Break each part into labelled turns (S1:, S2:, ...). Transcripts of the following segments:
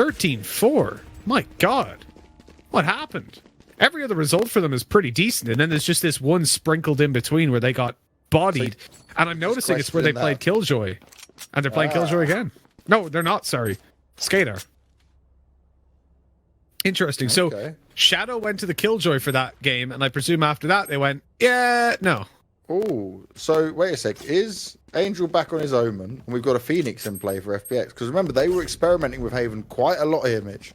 S1: 13-4. My God. What happened? Every other result for them is pretty decent, and then there's just this one sprinkled in between where they got bodied. And I'm noticing it's where they played Killjoy. And they're playing Killjoy again. No, they're not, sorry. SKADE. Interesting. So Shadow went to the Killjoy for that game, and I presume after that they went, yeah, no.
S2: Oh, so wait a sec. Is Angel back on his Omen, and we've got a Phoenix in play for FPX? Because remember, they were experimenting with Haven quite a lot here, Mitch.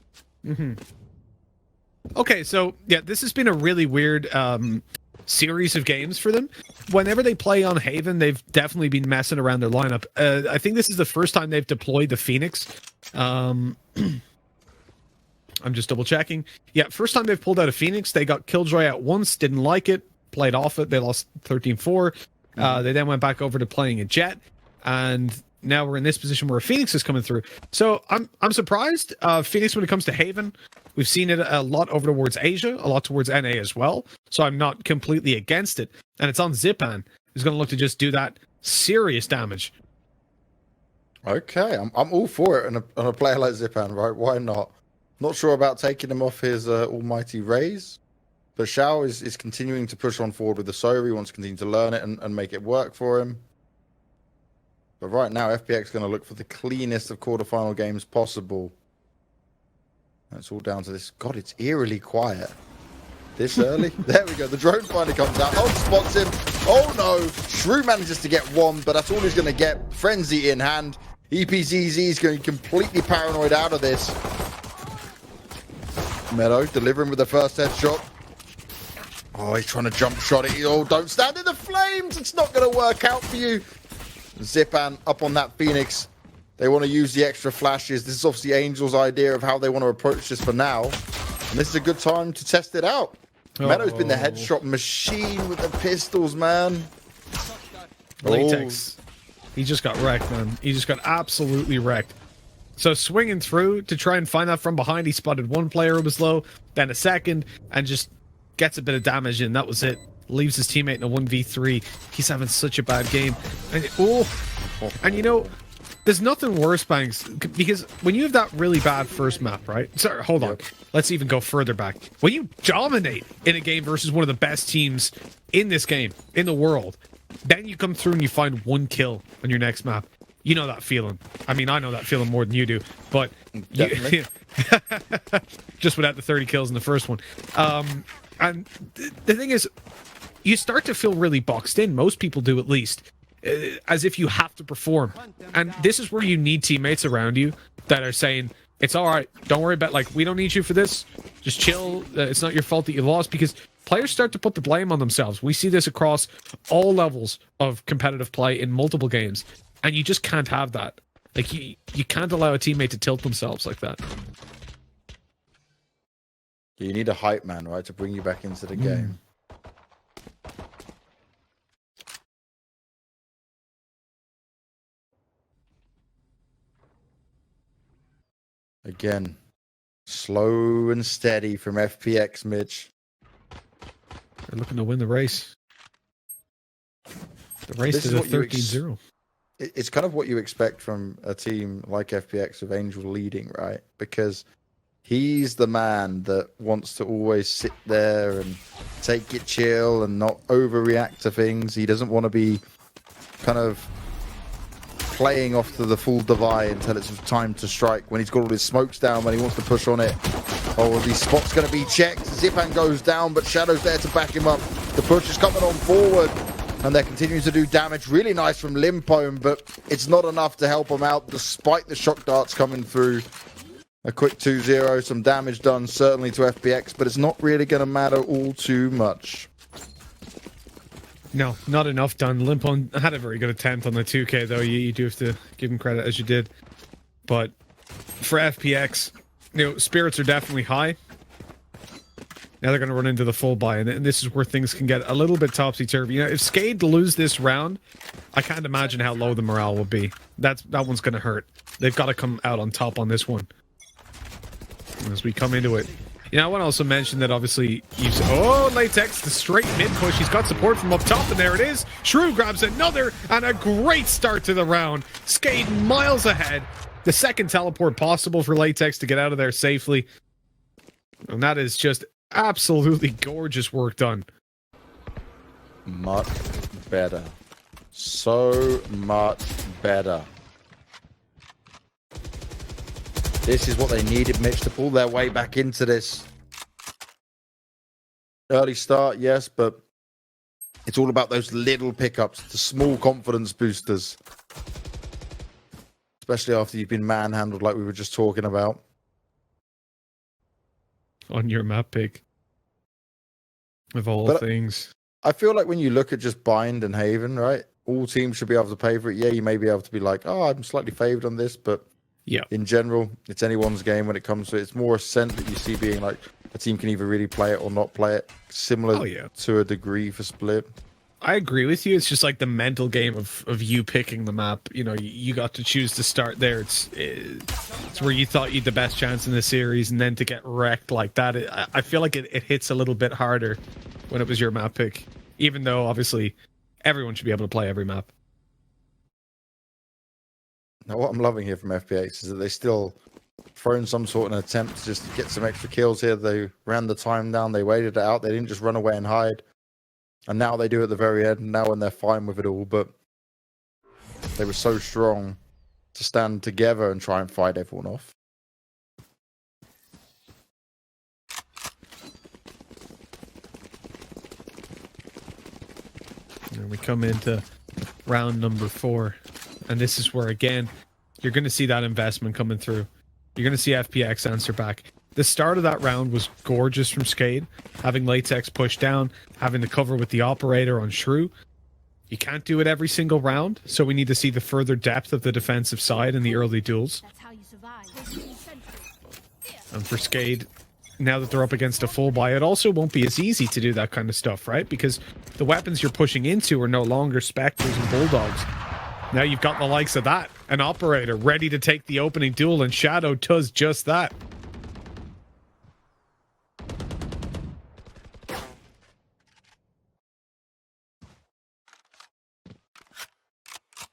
S1: Okay, so yeah, this has been a really weird series of games for them. Whenever they play on Haven, they've definitely been messing around their lineup. I think this is the first time they've deployed the Phoenix. I'm just double checking. Yeah, first time they've pulled out a Phoenix. They got Killjoy at once, didn't like it, played off it. They lost 13-4. They then went back over to playing a Jett, and now we're in this position where a Phoenix is coming through. So I'm surprised. Phoenix, when it comes to Haven, we've seen it a lot over towards Asia, a lot towards NA as well. So I'm not completely against it. And it's on Zyppaan, who's going to look to just do that serious damage.
S2: Okay, I'm all for it on a player like Zyppaan, right? Why not? Not sure about taking him off his almighty raise. But Shao is continuing to push on forward with the Sova. He wants to continue to learn it and make it work for him. But right now, FPX is going to look for the cleanest of quarterfinal games possible. That's all down to this. God, it's eerily quiet. This early? There we go. The drone finally comes out. Oh, spots him. Oh, no. Shrew manages to get one, but that's all he's going to get. Frenzy in hand. Epzz is going completely paranoid out of this. Meddo delivering with the first headshot. Oh, he's trying to jump shot it. Oh, don't stand in the flames. It's not going to work out for you. Zyppaan up on that Phoenix. They want to use the extra flashes. This is obviously Angel's idea of how they want to approach this for now. And this is a good time to test it out. Meddo's been the headshot machine with the pistols, man.
S1: LATEKS. He just got wrecked, man. He just got absolutely wrecked. So swinging through to try and find that from behind, he spotted one player who was low, then a second, and just gets a bit of damage in. That was it. Leaves his teammate in a 1v3. He's having such a bad game. And you know, there's nothing worse, Banks, because when you have that really bad first map, right? Sorry, hold on. Let's even go further back. When you dominate in a game versus one of the best teams in this game, in the world, then you come through and you find one kill on your next map. You know that feeling. I mean, I know that feeling more than you do, but you, just without the 30 kills in the first one. And the thing is, you start to feel really boxed in. Most people do, at least, as if you have to perform. And this is where you need teammates around you that are saying, it's all right, don't worry about, like, we don't need you for this. Just chill. It's not your fault that you lost, because players start to put the blame on themselves. We see this across all levels of competitive play in multiple games. And you just can't have that. Like, you can't allow a teammate to tilt themselves like that.
S2: You need a hype man, right, to bring you back into the game. Again, slow and steady from FPX, Mitch.
S1: They're looking to win the race. The race is a 13-0.
S2: It's kind of what you expect from a team like FPX with Angel leading, right? Because he's the man that wants to always sit there and take it chill and not overreact to things. He doesn't want to be kind of playing off to the full divide until it's time to strike. When he's got all his smokes down, when he wants to push on it. Oh, these spots going to be checked. Zyppaan goes down, but Shadow's there to back him up. The push is coming on forward, and they're continuing to do damage. Really nice from Limpone, but it's not enough to help him out despite the shock darts coming through. A quick 2-0, some damage done certainly to FPX, but it's not really going to matter all too much.
S1: No, not enough done. Limpone had a very good attempt on the 2K, though. You do have to give him credit, as you did. But for FPX, you know, spirits are definitely high. Now they're going to run into the full buy, and this is where things can get a little bit topsy-turvy. You know, if SKADE lose this round, I can't imagine how low the morale will be. That one's going to hurt. They've got to come out on top on this one. As we come into it. You know, I want to also mention that obviously LATEKS, the straight mid push. He's got support from up top, and there it is. Shrew grabs another, and a great start to the round. SKADE miles ahead. the second teleport possible for LATEKS to get out of there safely. And that is just absolutely gorgeous work done.
S2: Much better. So much better. This is what they needed, Mitch, to pull their way back into this. Early start, yes, but it's all about those little pickups, the small confidence boosters. Especially after you've been manhandled like we were just talking about.
S1: On your map pick. Of all things.
S2: I feel like when you look at just Bind and Haven, right? All teams should be able to pay for it. Yeah, you may be able to be like, oh, I'm slightly favored on this, but yeah, in general, it's anyone's game when it comes to it. It's more a scent that you see being like a team can either really play it or not play it. Similar to a degree for Split.
S1: I agree with you. It's just like the mental game of you picking the map. You know, you got to choose to start there. It's where you thought you had the best chance in the series, and then to get wrecked like that, I feel like it hits a little bit harder when it was your map pick. Even though, obviously, everyone should be able to play every map.
S2: Now, what I'm loving here from FPX is that they still thrown some sort of an attempt to just get some extra kills here. They ran the time down. They waited it out. They didn't just run away and hide. And now they do at the very end. Now when they're fine with it all. But they were so strong to stand together and try and fight everyone off.
S1: And we come into round number 4. And this is where, again, you're going to see that investment coming through. You're going to see FPX answer back. The start of that round was gorgeous from SKADE. Having LATEKS push down, having to cover with the operator on Shrew. You can't do it every single round, so we need to see the further depth of the defensive side in the early duels. And for SKADE, now that they're up against a full buy, it also won't be as easy to do that kind of stuff, right? Because the weapons you're pushing into are no longer Spectres and Bulldogs. Now you've got the likes of that, an operator ready to take the opening duel, and Shadow does just that.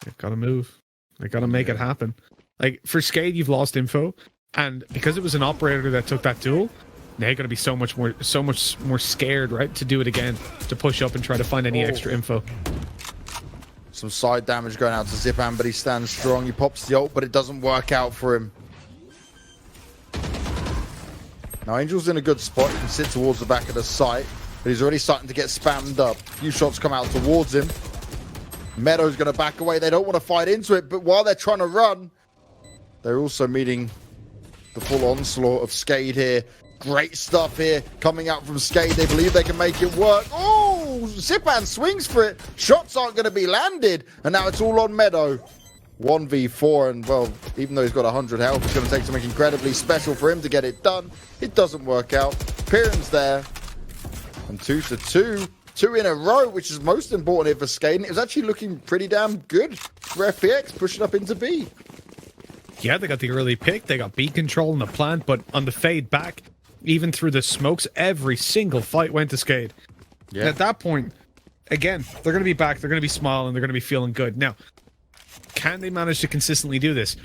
S1: They've got to move. They've got to make it happen. Like, for SKADE, you've lost info, and because it was an operator that took that duel, they're going to be so much more scared, right, to do it again, to push up and try to find any extra info.
S2: Some side damage going out to Zyppaan, but he stands strong. He pops the ult, but it doesn't work out for him. Now, Angel's in a good spot. He can sit towards the back of the site, but he's already starting to get spammed up. A few shots come out towards him. Meddo's going to back away. They don't want to fight into it, but while they're trying to run, they're also meeting the full onslaught of SKADE here. Great stuff here coming out from SKADE. They believe they can make it work. Oh, Zyppaan swings for it. Shots aren't going to be landed. And now it's all on Meddo. 1v4. And, well, even though he's got 100 health, it's going to take something incredibly special for him to get it done. It doesn't work out. PHYRN's there. And 2-2. 2 in a row, which is most important here for SKADE. And it was actually looking pretty damn good for FPX, pushing up into B.
S1: Yeah, they got the early pick. They got B control in the plant, but on the fade back, even through the smokes, every single fight went to SKADE. Yeah. And at that point, again, they're going to be back. They're going to be smiling. They're going to be feeling good. Now, can they manage to consistently do this?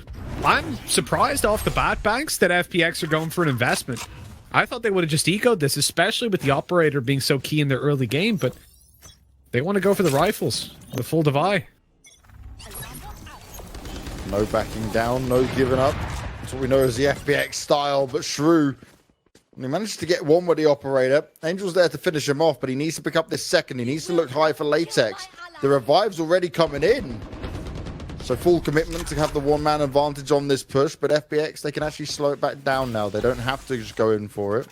S1: I'm surprised off the bat, Banks, that FPX are going for an investment. I thought they would have just ecoed this, especially with the operator being so key in their early game, but they want to go for the rifles, the full Devi.
S2: No backing down, no giving up. That's what we know as the FPX style, but Shrew, he managed to get one with the operator. Angel's there to finish him off, but he needs to pick up this second. He needs to look high for LATEKS. The revive's already coming in. So full commitment to have the one-man advantage on this push, but FPX, they can actually slow it back down now. They don't have to just go in for it.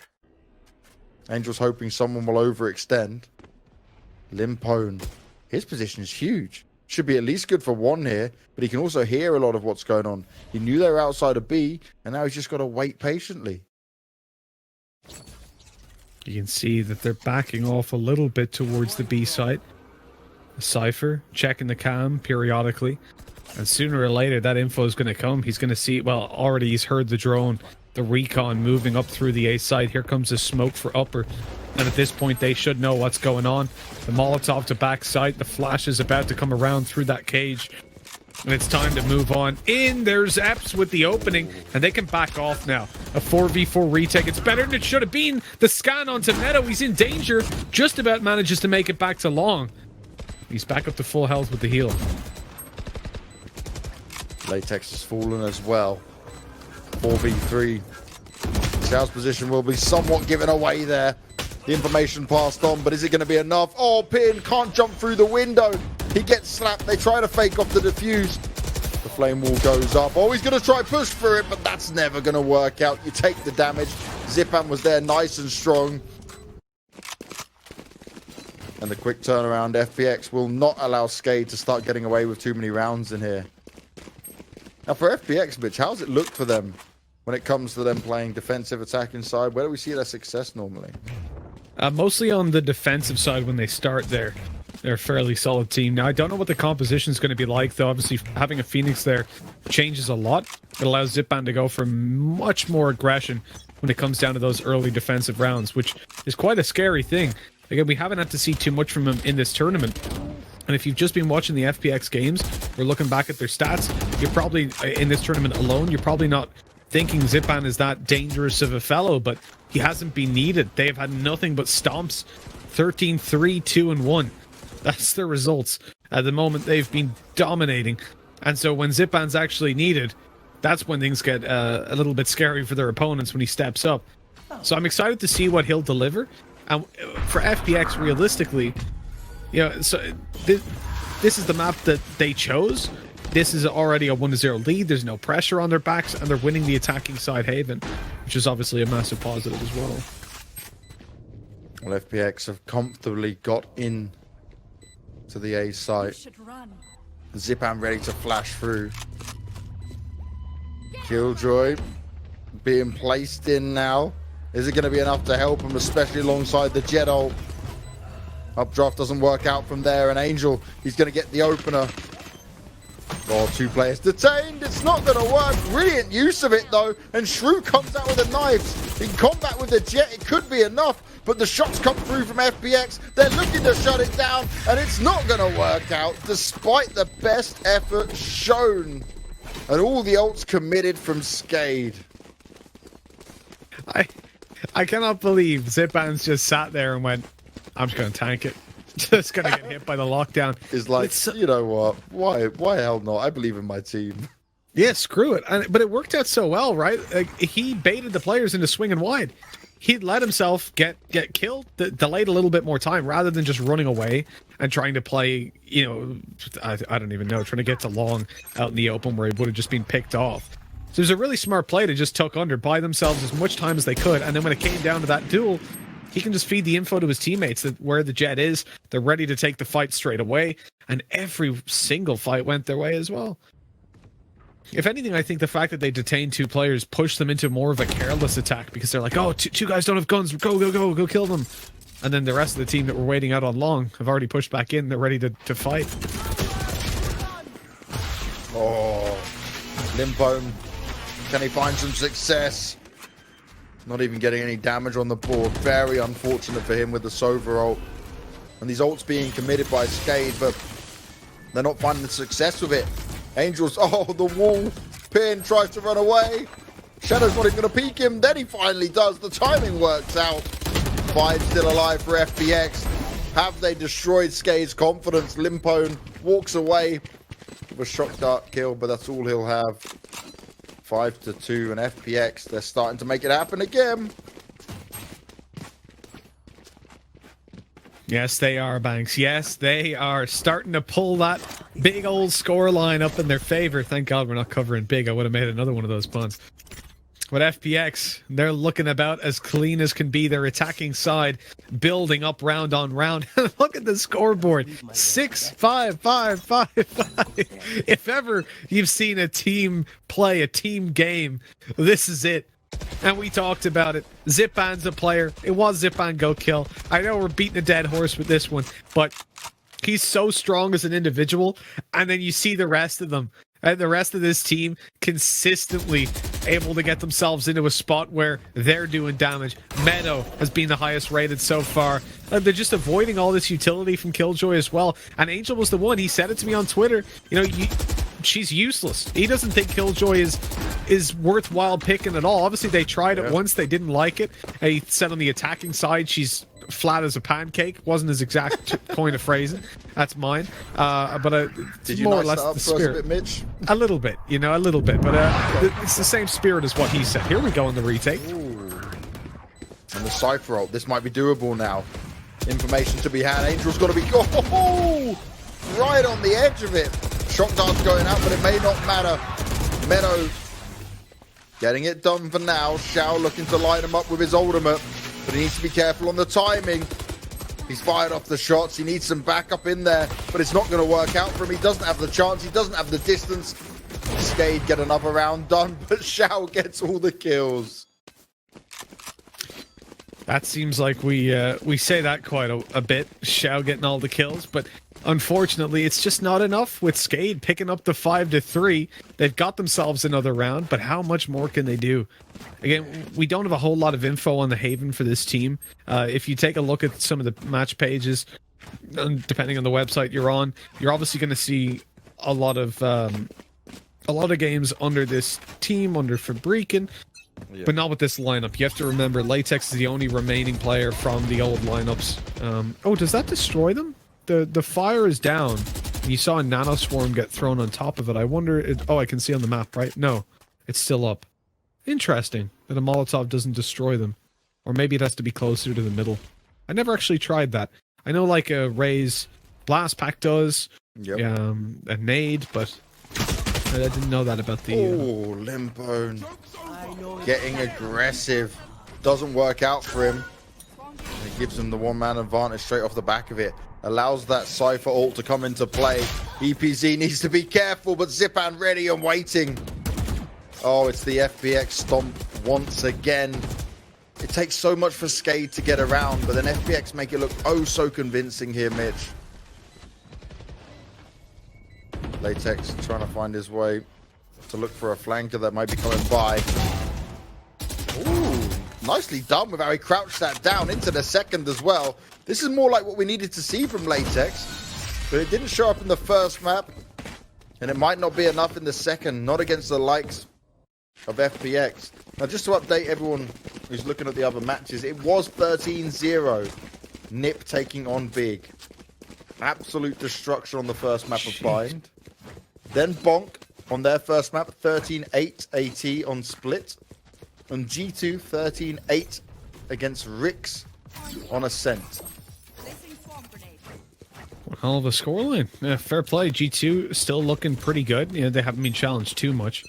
S2: Angel's hoping someone will overextend. Limpone, his position is huge. Should be at least good for one here, but he can also hear a lot of what's going on. He knew they were outside of B, and now he's just got to wait patiently.
S1: You can see that they're backing off a little bit towards the B site. Cypher checking the cam periodically. And sooner or later, that info is going to come. He's going to see, well, already he's heard the drone, the recon moving up through the A site. Here comes the smoke for upper. And at this point, they should know what's going on. The Molotov to back site. The flash is about to come around through that cage. And it's time to move on. In, there's Epzz with the opening, and they can back off now. A 4v4 retake. It's better than it should have been. The scan onto Meddo. He's in danger. Just about manages to make it back to long. He's back up to full health with the heal.
S2: LATEKS has fallen as well. 4v3. Shao's position will be somewhat given away there. The information passed on, but is it going to be enough? Oh, PHYRN can't jump through the window. He gets slapped. They try to fake off the defuse. The flame wall goes up. Oh, he's going to try push through it, but that's never going to work out. You take the damage. Zyppaan was there nice and strong. And the quick turnaround, FPX will not allow SKADE to start getting away with too many rounds in here. Now for FPX, Mitch, how's it look for them when it comes to them playing defensive attacking side? Where do we see their success normally?
S1: Mostly on the defensive side when they start there. They're a fairly solid team. Now, I don't know what the composition is going to be like, though. Obviously, having a Phoenix there changes a lot. It allows Zyppaan to go for much more aggression when it comes down to those early defensive rounds, which is quite a scary thing. Again, we haven't had to see too much from him in this tournament. And if you've just been watching the FPX games, or looking back at their stats, you're probably, in this tournament alone, you're probably not thinking Zyppaan is that dangerous of a fellow, but he hasn't been needed. They have had nothing but stomps. 13-3, 2-1. That's the results. At the moment, they've been dominating. And so when Zyppaan's actually needed, that's when things get a little bit scary for their opponents when he steps up. So I'm excited to see what he'll deliver. And for FPX, realistically, you know, so this is the map that they chose. This is already a 1-0 lead. There's no pressure on their backs, and they're winning the attacking side Haven, which is obviously a massive positive as well.
S2: Well, FPX have comfortably got in to the A site. Zyppaan ready to flash through. Killjoy being placed in now. Is it going to be enough to help him, especially alongside the Jett ult? Updraft doesn't work out from there, and Angel, he's going to get the opener. Oh, two players detained. It's not going to work. Brilliant use of it, though. And Shrew comes out with a knife. In combat with the Jett, it could be enough. But the shots come through from FPX. They're looking to shut it down. And it's not going to work out, despite the best effort shown. And all the ults committed from SKADE.
S1: I cannot believe Zyppaan's just sat there and went, I'm just going to tank it. Just going to get hit by the lockdown.
S2: It's like, you know what? Why hell not? I believe in my team.
S1: Yeah, screw it. But it worked out so well, right? Like, he baited the players into swinging wide. He'd let himself get killed, delayed a little bit more time, rather than just running away and trying to play, you know, I don't even know, trying to get to long out in the open where he would have just been picked off. So it was a really smart play to just tuck under, buy themselves as much time as they could, and then when it came down to that duel, he can just feed the info to his teammates that where the Jett is. They're ready to take the fight straight away, and every single fight went their way as well. If anything, I think the fact that they detained two players pushed them into more of a careless attack, because they're like, oh, two guys don't have guns, go kill them. And then the rest of the team that were waiting out on long have already pushed back in. They're ready to fight.
S2: Oh, Limpone, can he find some success? Not even getting any damage on the board. Very unfortunate for him with the Sova ult. And these ults being committed by SKADE, but they're not finding the success with it. Angels, oh, the wall. PHYRN tries to run away. Shadow's not even going to peek him. Then he finally does. The timing works out. 5 still alive for FPX. Have they destroyed SKADE's confidence? Limpone walks away with a shock dart kill, but that's all he'll have. 5-2, and FPX, they're starting to make it happen again.
S1: Yes, they are, Banks. Yes, they are starting to pull that big old score line up in their favor. Thank God we're not covering big. I would have made another one of those puns. But FPX, they're looking about as clean as can be. Their attacking side building up round on round. Look at the scoreboard. 6-5-5-5-5. If ever you've seen a team play a team game, this is it. And we talked about it. Zyppaan's a player. It was Zyppaan go kill. I know we're beating a dead horse with this one, but he's so strong as an individual. And then you see the rest of them. And the rest of this team consistently able to get themselves into a spot where they're doing damage. Meddo has been the highest rated so far. They're just avoiding all this utility from Killjoy as well. And Angel was the one. He said it to me on Twitter. You know, she's useless. He doesn't think Killjoy is worthwhile picking at all. Obviously, they tried it once. They didn't like it. He said on the attacking side, she's flat as a pancake. Wasn't his exact point of phrasing. That's mine. But
S2: did you
S1: more or
S2: nice
S1: less
S2: that up
S1: the
S2: for us
S1: spirit.
S2: a bit, Mitch?
S1: A little bit, you know, a little bit. But it's the same spirit as what he said. Here we go in the retake.
S2: Ooh. And the Cypher ult. This might be doable now. Information to be had. Angel's got to be... Oh! Right on the edge of it. Shock dart's going out, but it may not matter. Meddo getting it done for now. Shao looking to light him up with his ultimate, but he needs to be careful on the timing. He's fired off the shots. He needs some backup in there, but it's not going to work out for him. He doesn't have the chance. He doesn't have the distance. SKADE get another round done, but Shao gets all the kills.
S1: That seems like we say that quite a bit. Shao getting all the kills, but unfortunately, it's just not enough with SKADE picking up the 5-3. They've got themselves another round, but how much more can they do? Again, we don't have a whole lot of info on the Haven for this team. If you take a look at some of the match pages, depending on the website you're on, you're obviously going to see a lot of games under this team, under Fabrican. Yeah. But not with this lineup. You have to remember, LATEKS is the only remaining player from the old lineups. Oh, does that destroy them? The fire is down. You saw a nano swarm get thrown on top of it. I wonder... oh, I can see on the map, right? No, it's still up. Interesting that a Molotov doesn't destroy them. Or maybe it has to be closer to the middle. I never actually tried that. I know like a Ray's blast pack does. Yep. A nade, but I didn't know that about the...
S2: Oh, Limpone. Getting aggressive. Doesn't work out for him. It gives him the one-man advantage straight off the back of it. Allows that Cypher ult to come into play. Epzz needs to be careful, but Zyppaan ready and waiting. Oh, it's the FPX stomp once again. It takes so much for SKADE to get around, but then FPX make it look oh so convincing here, Mitch. LATEKS trying to find his way to look for a flanker that might be coming by. Ooh, nicely done with how he crouched that down into the second as well. This is more like what we needed to see from LATEKS, but it didn't show up in the first map, and it might not be enough in the second, not against the likes of FPX. Now, just to update everyone who's looking at the other matches, it was 13-0. Nip taking on Big. Absolute destruction on the first map of Bind. Then Bonk on their first map, 13-8 AT on Split. And G2, 13-8 against Rix on Ascent.
S1: Hell of a scoreline. Yeah, fair play. G2 still looking pretty good. You know, they haven't been challenged too much.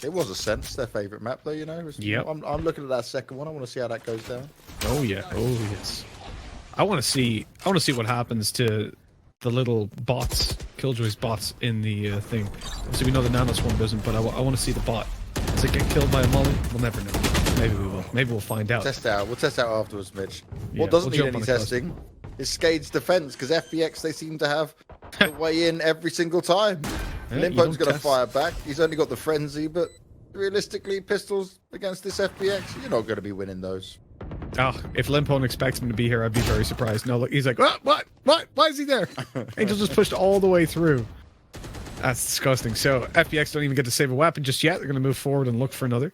S2: It was Ascent's their favorite map, though. You know.
S1: Yep.
S2: I'm looking at that second one. I want to see how that goes down.
S1: Oh yeah. Oh yes. I want to see what happens to the little bots, Killjoy's bots in the thing. So we know the nano swarm doesn't, but I want to see the bot. Does it get killed by a molly? We'll never know. Maybe we will. Maybe we'll find out.
S2: Test out. We'll test out afterwards, Mitch.
S1: Yeah,
S2: what doesn't need any testing is SKADE's defense, because FPX, they seem to have the way in every single time. Yeah, Limpone's going to fire back. He's only got the frenzy, but realistically, pistols against this FPX, you're not going to be winning those.
S1: Oh, if Limpone expects him to be here, I'd be very surprised. No, look, he's like, what? Why is he there? Angel just pushed all the way through. That's disgusting. So FPX don't even get to save a weapon just yet. They're going to move forward and look for another.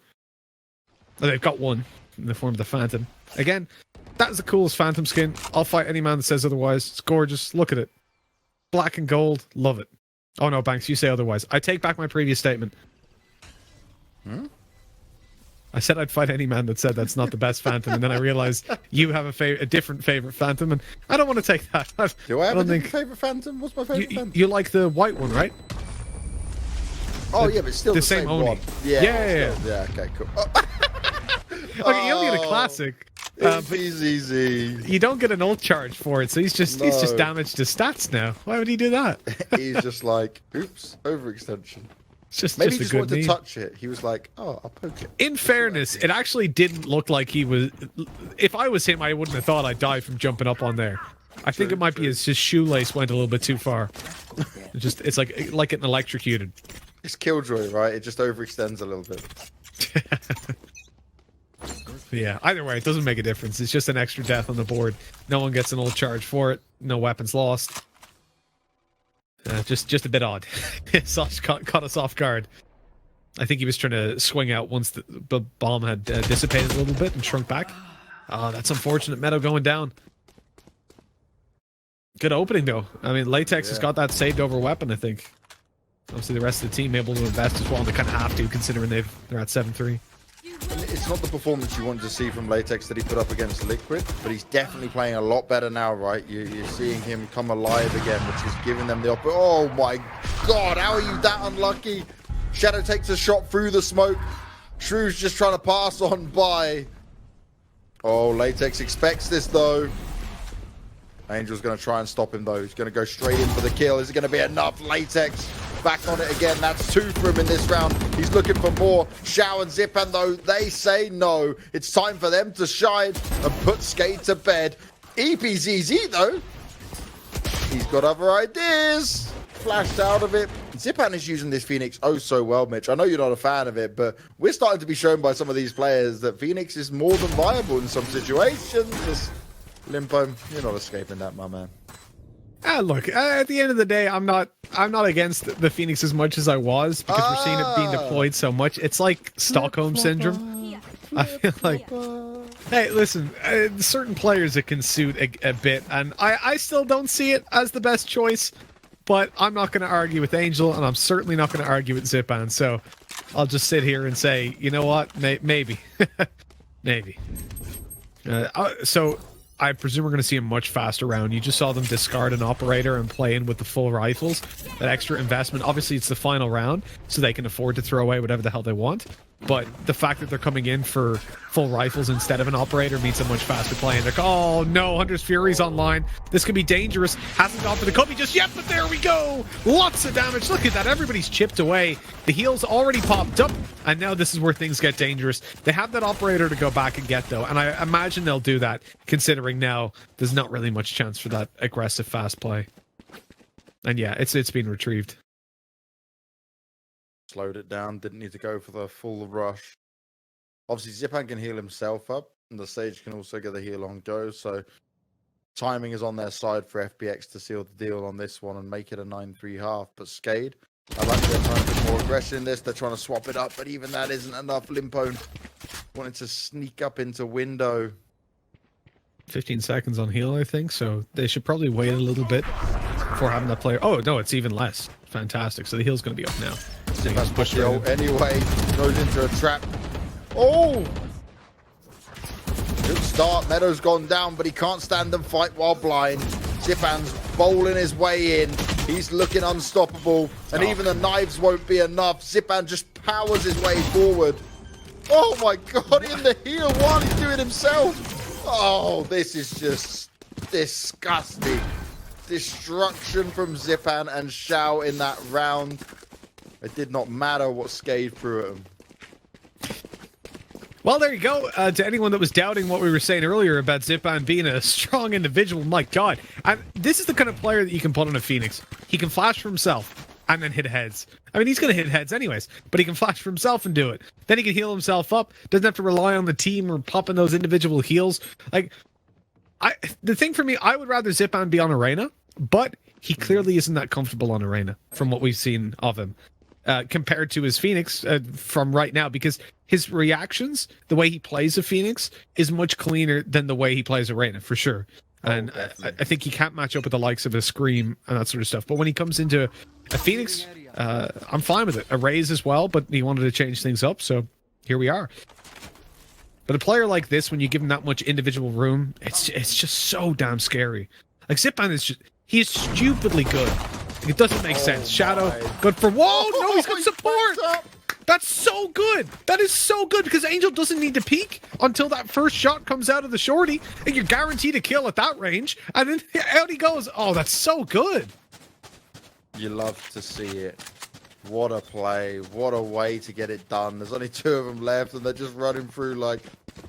S1: Oh, they've got one in the form of the Phantom. Again, that is the coolest Phantom skin. I'll fight any man that says otherwise. It's gorgeous. Look at it. Black and gold. Love it. Oh no, Banks, you say otherwise. I take back my previous statement. I said I'd fight any man that said that's not the best Phantom, and then I realized you have a different favorite Phantom, and I don't want to take that.
S2: Do I have a different favorite Phantom? What's my favorite Phantom?
S1: You like the white one, right?
S2: Oh, yeah, but still the same one.
S1: Yeah.
S2: Okay, cool.
S1: Okay, you only get a classic.
S2: He's easy.
S1: You don't get an ult charge for it, so he's just damaged his stats now. Why would he do that?
S2: He's just like, oops, overextension.
S1: Maybe
S2: he just wanted to touch it. He was like, oh, I'll poke it.
S1: In fairness, it actually didn't look like he was... If I was him, I wouldn't have thought I'd die from jumping up on there. I think it might be his shoelace went a little bit too far. It's like getting electrocuted.
S2: It's Killjoy, right? It just overextends a little bit.
S1: Yeah, either way, it doesn't make a difference. It's just an extra death on the board. No one gets an ult charge for it. No weapons lost. Just a bit odd. Caught us off guard. I think he was trying to swing out once the bomb had dissipated a little bit and shrunk back. Oh, that's unfortunate. Meddo going down. Good opening, though. I mean, LATEKS has got that saved over weapon, I think. Obviously, the rest of the team able to invest as well, and they kind of have to, considering they're at 7-3.
S2: It's not the performance you wanted to see from LATEKS that he put up against Liquid, but he's definitely playing a lot better now, right? You're seeing him come alive again, which is giving them the opportunity. Oh my god, how are you that unlucky? Shadow takes a shot through the smoke. Shrew's just trying to pass on by. Oh, LATEKS expects this though. Angel's going to try and stop him though. He's going to go straight in for the kill. Is it going to be enough? LATEKS back on it again. That's 2 for him in this round. He's looking for more. Shao and Zyppaan though, they say no. It's time for them to shine and put SKADE to bed. Epzz though, he's got other ideas. Flashed out of it. Zyppaan is using this Phoenix oh so well, Mitch. I know you're not a fan of it, but we're starting to be shown by some of these players that Phoenix is more than viable in some situations. Just Limpone, you're not escaping that, my man.
S1: Look, at the end of the day, I'm not against the Phoenix as much as I was, because we're seeing it being deployed so much. It's like Stockholm syndrome. I feel like, hey, listen, certain players it can suit a bit, and I still don't see it as the best choice, but I'm not going to argue with Angel, and I'm certainly not going to argue with Zyppaan, so I'll just sit here and say, you know what, maybe. Maybe. So I presume we're going to see a much faster round. You just saw them discard an operator and play in with the full rifles. That extra investment, obviously it's the final round, so they can afford to throw away whatever the hell they want. But the fact that they're coming in for full rifles instead of an operator means a much faster play. And they're like, oh no, Hunter's Fury's online. This could be dangerous. Hasn't gone for the Kobe just yet, but there we go. Lots of damage. Look at that. Everybody's chipped away. The heals already popped up. And now this is where things get dangerous. They have that operator to go back and get, though. And I imagine they'll do that, considering now there's not really much chance for that aggressive fast play. And yeah, it's been retrieved.
S2: Slowed it down, didn't need to go for the full rush. Obviously, Zyppaan can heal himself up, and the Sage can also get the heal on go, so timing is on their side for FPX to seal the deal on this one and make it a 9-3 half. But SKADE, I like they're trying to put more aggression in this, they're trying to swap it up, but even that isn't enough. Limpone wanted to sneak up into window.
S1: 15 seconds on heal, I think, so they should probably wait a little bit before having that player. Oh, no, it's even less. Fantastic. So the heal's going to be up now.
S2: That's push the ult anyway. Goes into a trap. Oh! Good start. Meddo's gone down, but he can't stand and fight while blind. Zyppaan's bowling his way in. He's looking unstoppable, and even the knives won't be enough. Zyppaan just powers his way forward. Oh my god, in the heal while he's doing himself. Oh, this is just disgusting. Destruction from Zyppaan and Shao in that round. It did not matter what SKADE threw at him.
S1: Well, there you go. To anyone that was doubting what we were saying earlier about Zyppaan being a strong individual, my god. This is the kind of player that you can put on a Phoenix. He can flash for himself and then hit heads. I mean, he's going to hit heads anyways, but he can flash for himself and do it. Then he can heal himself up. Doesn't have to rely on the team or popping those individual heals. Like, the thing for me, I would rather Zyppaan be on Arena, but he clearly isn't that comfortable on Arena from what we've seen of him. Compared to his Phoenix from right now, because his reactions, the way he plays a Phoenix, is much cleaner than the way he plays Arena, for sure. And I think he can't match up with the likes of a Scream and that sort of stuff. But when he comes into a Phoenix, I'm fine with it. A Raze as well, but he wanted to change things up, so here we are. But a player like this, when you give him that much individual room, it's just so damn scary. Like, Zyppaan is just... he is stupidly good. It doesn't make sense. Shadow, good for... Whoa, no, he's got support! That's so good! That is so good, because Angel doesn't need to peek until that first shot comes out of the shorty, and you're guaranteed a kill at that range, and then out he goes. Oh, that's so good!
S2: You love to see it. What a play. What a way to get it done. There's only 2 of them left, and they're just running through like,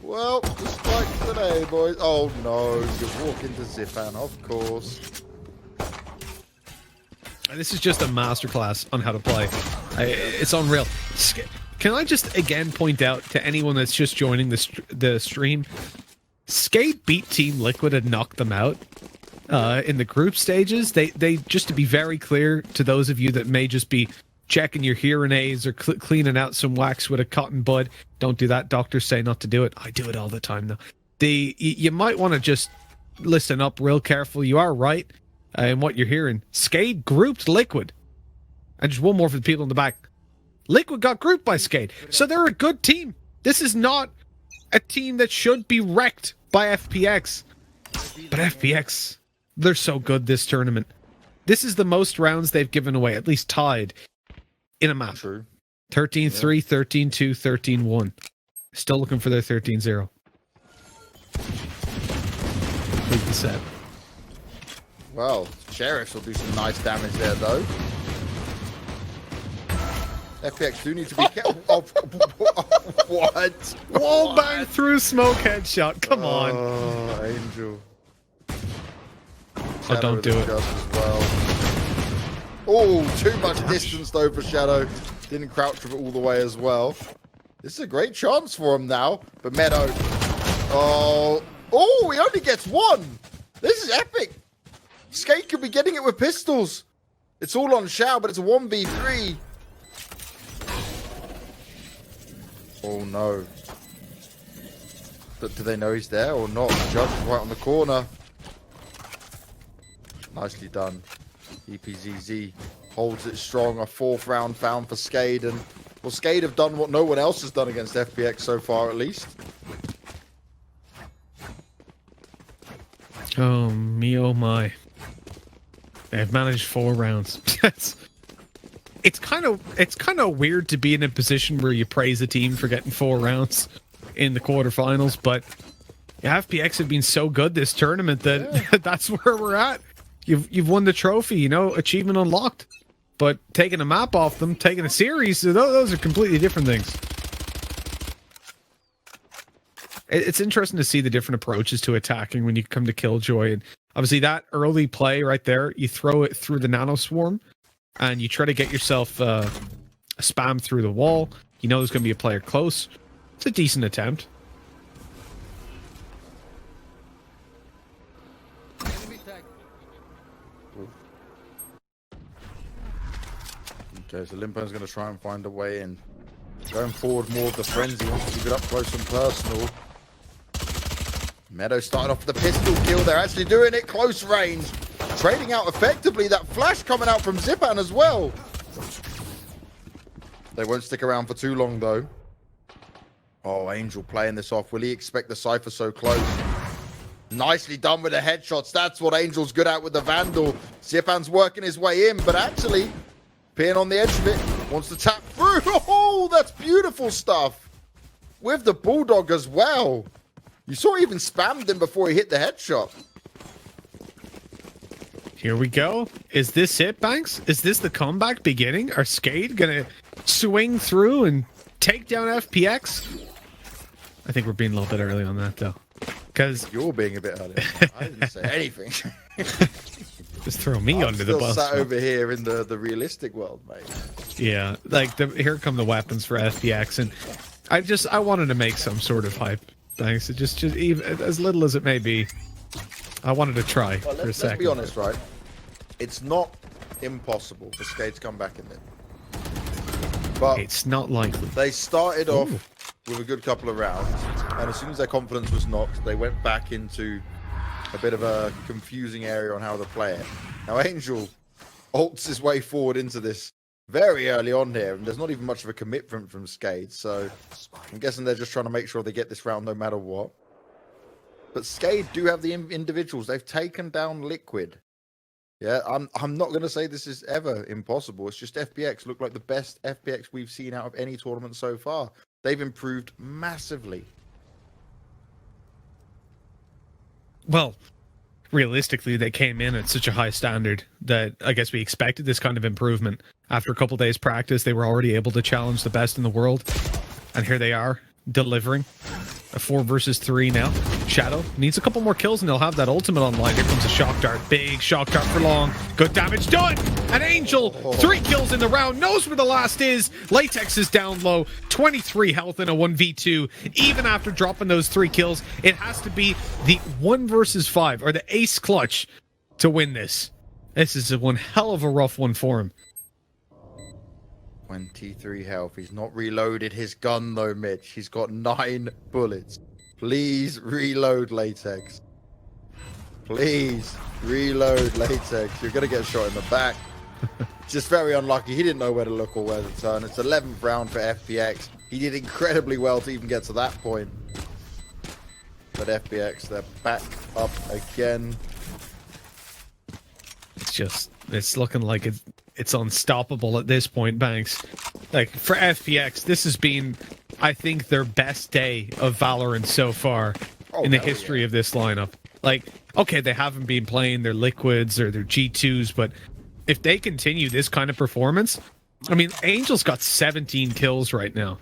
S2: well, the strike today, boys. Oh, no. You walk into Zyppaan, of course.
S1: This is just a masterclass on how to play. It's unreal. Can I just again point out to anyone that's just joining the stream, SKADE beat Team Liquid and knocked them out in the group stages. They just to be very clear to those of you that may just be checking your hearing aids or cleaning out some wax with a cotton bud, don't do that. Doctors say not to do it. I do it all the time though. You might want to just listen up real careful. You are right in what you're hearing. SKADE grouped Liquid. And just one more for the people in the back. Liquid got grouped by SKADE, so they're a good team. This is not a team that should be wrecked by FPX. But FPX, they're so good this tournament. This is the most rounds they've given away, at least tied, in a map.
S2: True.
S1: 13-3, 13-2, 13-1. Still looking for their 13-0. Complete the set.
S2: Well, Sheriffs will do some nice damage there, though. FPX do need to be careful. Oh, what?
S1: Wall bang through smoke headshot. Come on.
S2: Oh, Angel.
S1: Oh, don't do it.
S2: As well. Oh, too much distance though for Shadow. Didn't crouch with it all the way as well. This is a great chance for him now. But Meddo. Oh, he only gets one. This is epic. SKADE could be getting it with pistols. It's all on Shao, but it's a 1v3. Oh no. But do they know he's there or not? The judge is right on the corner. Nicely done. Epzz holds it strong. A 4th round found for SKADE. And well, SKADE have done what no one else has done against FPX so far, at least.
S1: Oh me, oh my. They've managed 4 rounds. It's kind of weird to be in a position where you praise a team for getting 4 rounds in the quarterfinals, but FPX have been so good this tournament that that's where we're at. You've won the trophy, you know, achievement unlocked. But taking a map off them, taking a series, those are completely different things. It's interesting to see the different approaches to attacking when you come to Killjoy. And obviously that early play right there, you throw it through the nano swarm and you try to get yourself a spam through the wall. You know there's going to be a player close. It's a decent attempt.
S2: Okay, so Limpone's going to try and find a way in. Going forward more of the frenzy. He wants to keep it up close and personal. Meddo started off with the pistol kill. They're actually doing it close range. Trading out effectively. That flash coming out from Zyppaan as well. They won't stick around for too long, though. Oh, Angel playing this off. Will he expect the Cypher so close? Nicely done with the headshots. That's what Angel's good at with the Vandal. Zyppaan's working his way in, but actually, PHYRN on the edge of it. Wants to tap through. Oh, that's beautiful stuff. With the Bulldog as well. You saw he even spammed him before he hit the headshot.
S1: Here we go. Is this it, Banks? Is this the comeback beginning? Are SKADE gonna swing through and take down FPX? I think we're being a little bit early on that, though. Because
S2: you're being a bit early. I didn't say anything.
S1: Just throw me under the bus.
S2: Sat over here in the realistic world, mate.
S1: Yeah, like here come the weapons for FPX, and I wanted to make some sort of hype. Thanks. Just even as little as it may be, I wanted to try for a second.
S2: Let's be honest, right? It's not impossible for SKADE to come back in there, but
S1: it's not likely.
S2: They started off with a good couple of rounds, and as soon as their confidence was knocked, they went back into a bit of a confusing area on how to play it. Now Angel ults his way forward into this very early on here, and there's not even much of a commitment from SKADE, so I'm guessing they're just trying to make sure they get this round no matter what. But SKADE do have the individuals. They've taken down Liquid. Yeah, I'm not going to say this is ever impossible. It's just FPX look like the best FPX we've seen out of any tournament so far. They've improved massively.
S1: Well, realistically, they came in at such a high standard that I guess we expected this kind of improvement. After a couple days practice, they were already able to challenge the best in the world. And here they are, delivering. A 4 versus 3 now. Shadow needs a couple more kills and they'll have that ultimate online. Here comes a shock dart. Big shock dart for long. Good damage done. And Angel, 3 kills in the round. Knows where the last is. LATEKS is down low. 23 health in a 1v2. Even after dropping those 3 kills, it has to be the 1 versus 5 or the ace clutch to win this. This is one hell of a rough one for him.
S2: 23 health. He's not reloaded his gun though, Mitch. He's got 9 bullets. Please reload, LATEKS. Please reload, LATEKS. You're going to get shot in the back. Just very unlucky. He didn't know where to look or where to turn. It's 11th round for FPX. He did incredibly well to even get to that point. But FPX, they're back up again.
S1: It's looking like it's unstoppable at this point, Banks. Like, for FPX, this has been, I think, their best day of Valorant so far in the history of this lineup. Like, okay, they haven't been playing their Liquids or their G2s, but if they continue this kind of performance, I mean, Angel's got 17 kills right now.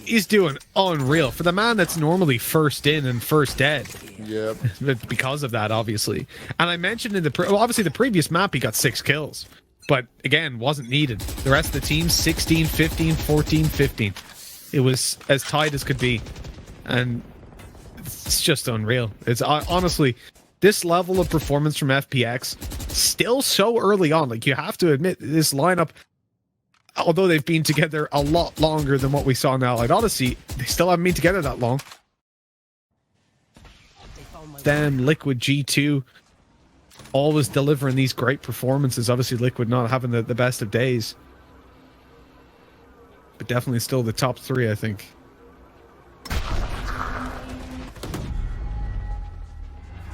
S1: He's doing unreal for the man that's normally first in and first dead.
S2: Yep.
S1: Because of that, obviously. And I mentioned in obviously the previous map he got 6 kills, but again, wasn't needed. The rest of the team 16, 15, 14, 15. It was as tight as could be, and it's just unreal. It's honestly, this level of performance from FPX still so early on. Like, you have to admit, this lineup, although they've been together a lot longer than what we saw in Allied Odyssey, they still haven't been together that long. Them, Liquid, G2, always delivering these great performances. Obviously, Liquid not having the best of days, but definitely still the top 3, I think.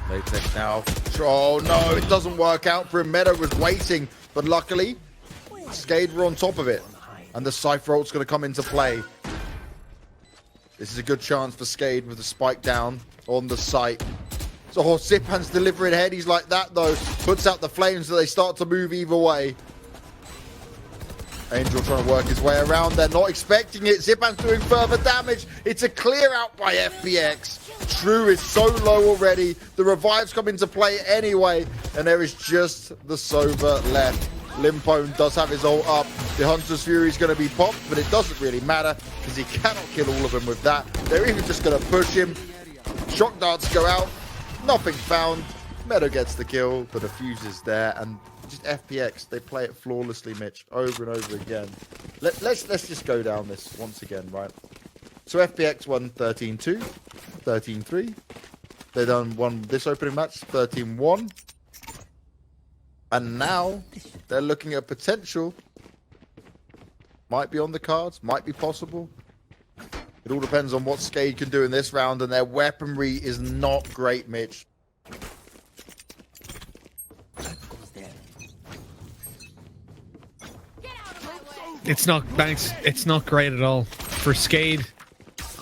S2: LATEKS now. Oh no, it doesn't work out for him. Meddo was waiting, but luckily, SKADE were on top of it, and the Cypher ult's going to come into play. This is a good chance for SKADE with the spike down on the site. So Zyppaan's delivering head. He's like that though. Puts out the flames so they start to move either way. Angel trying to work his way around. They're not expecting it. Zyppaan's doing further damage. It's a clear out by FPX. Shrew is so low already. The revives come into play anyway, and there is just the Sova left. Limpone does have his ult up. The Hunter's Fury is going to be popped, but it doesn't really matter because he cannot kill all of them with that. They're even just going to push him. Shock darts go out. Nothing found. Meddo gets the kill. The defuse is there, and just FPX, they play it flawlessly, Mitch, over and over again. Let's just go down this once again, right? So FPX won 13-2, 13-3. They won this opening match 13-1. And now they're looking at potential. Might be on the cards, might be possible. It all depends on what SKADE can do in this round, and their weaponry is not great, Mitch.
S1: It's not, Banks, it's not great at all. For SKADE,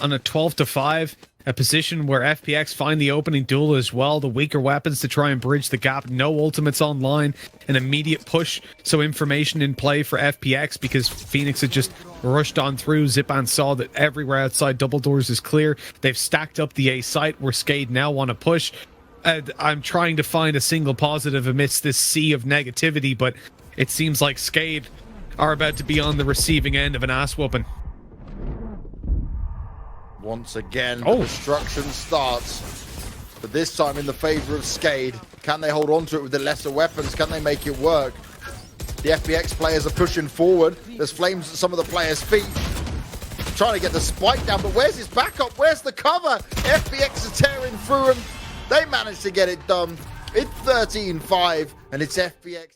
S1: on a 12-5, a position where FPX find the opening duel as well, the weaker weapons to try and bridge the gap, no ultimates online, an immediate push, so information in play for FPX because Phoenix had just rushed on through. Zyppaan saw that everywhere outside double doors is clear. They've stacked up the A site where SKADE now want to push. I'm trying to find a single positive amidst this sea of negativity, but it seems like SKADE are about to be on the receiving end of an ass whooping.
S2: Once again, the destruction starts, but this time in the favor of SKADE. Can they hold on to it with the lesser weapons? Can they make it work? The FPX players are pushing forward. There's flames at some of the players' feet. Trying to get the spike down, but where's his backup? Where's the cover? FPX are tearing through him. They managed to get it done. It's 13-5, and it's FPX.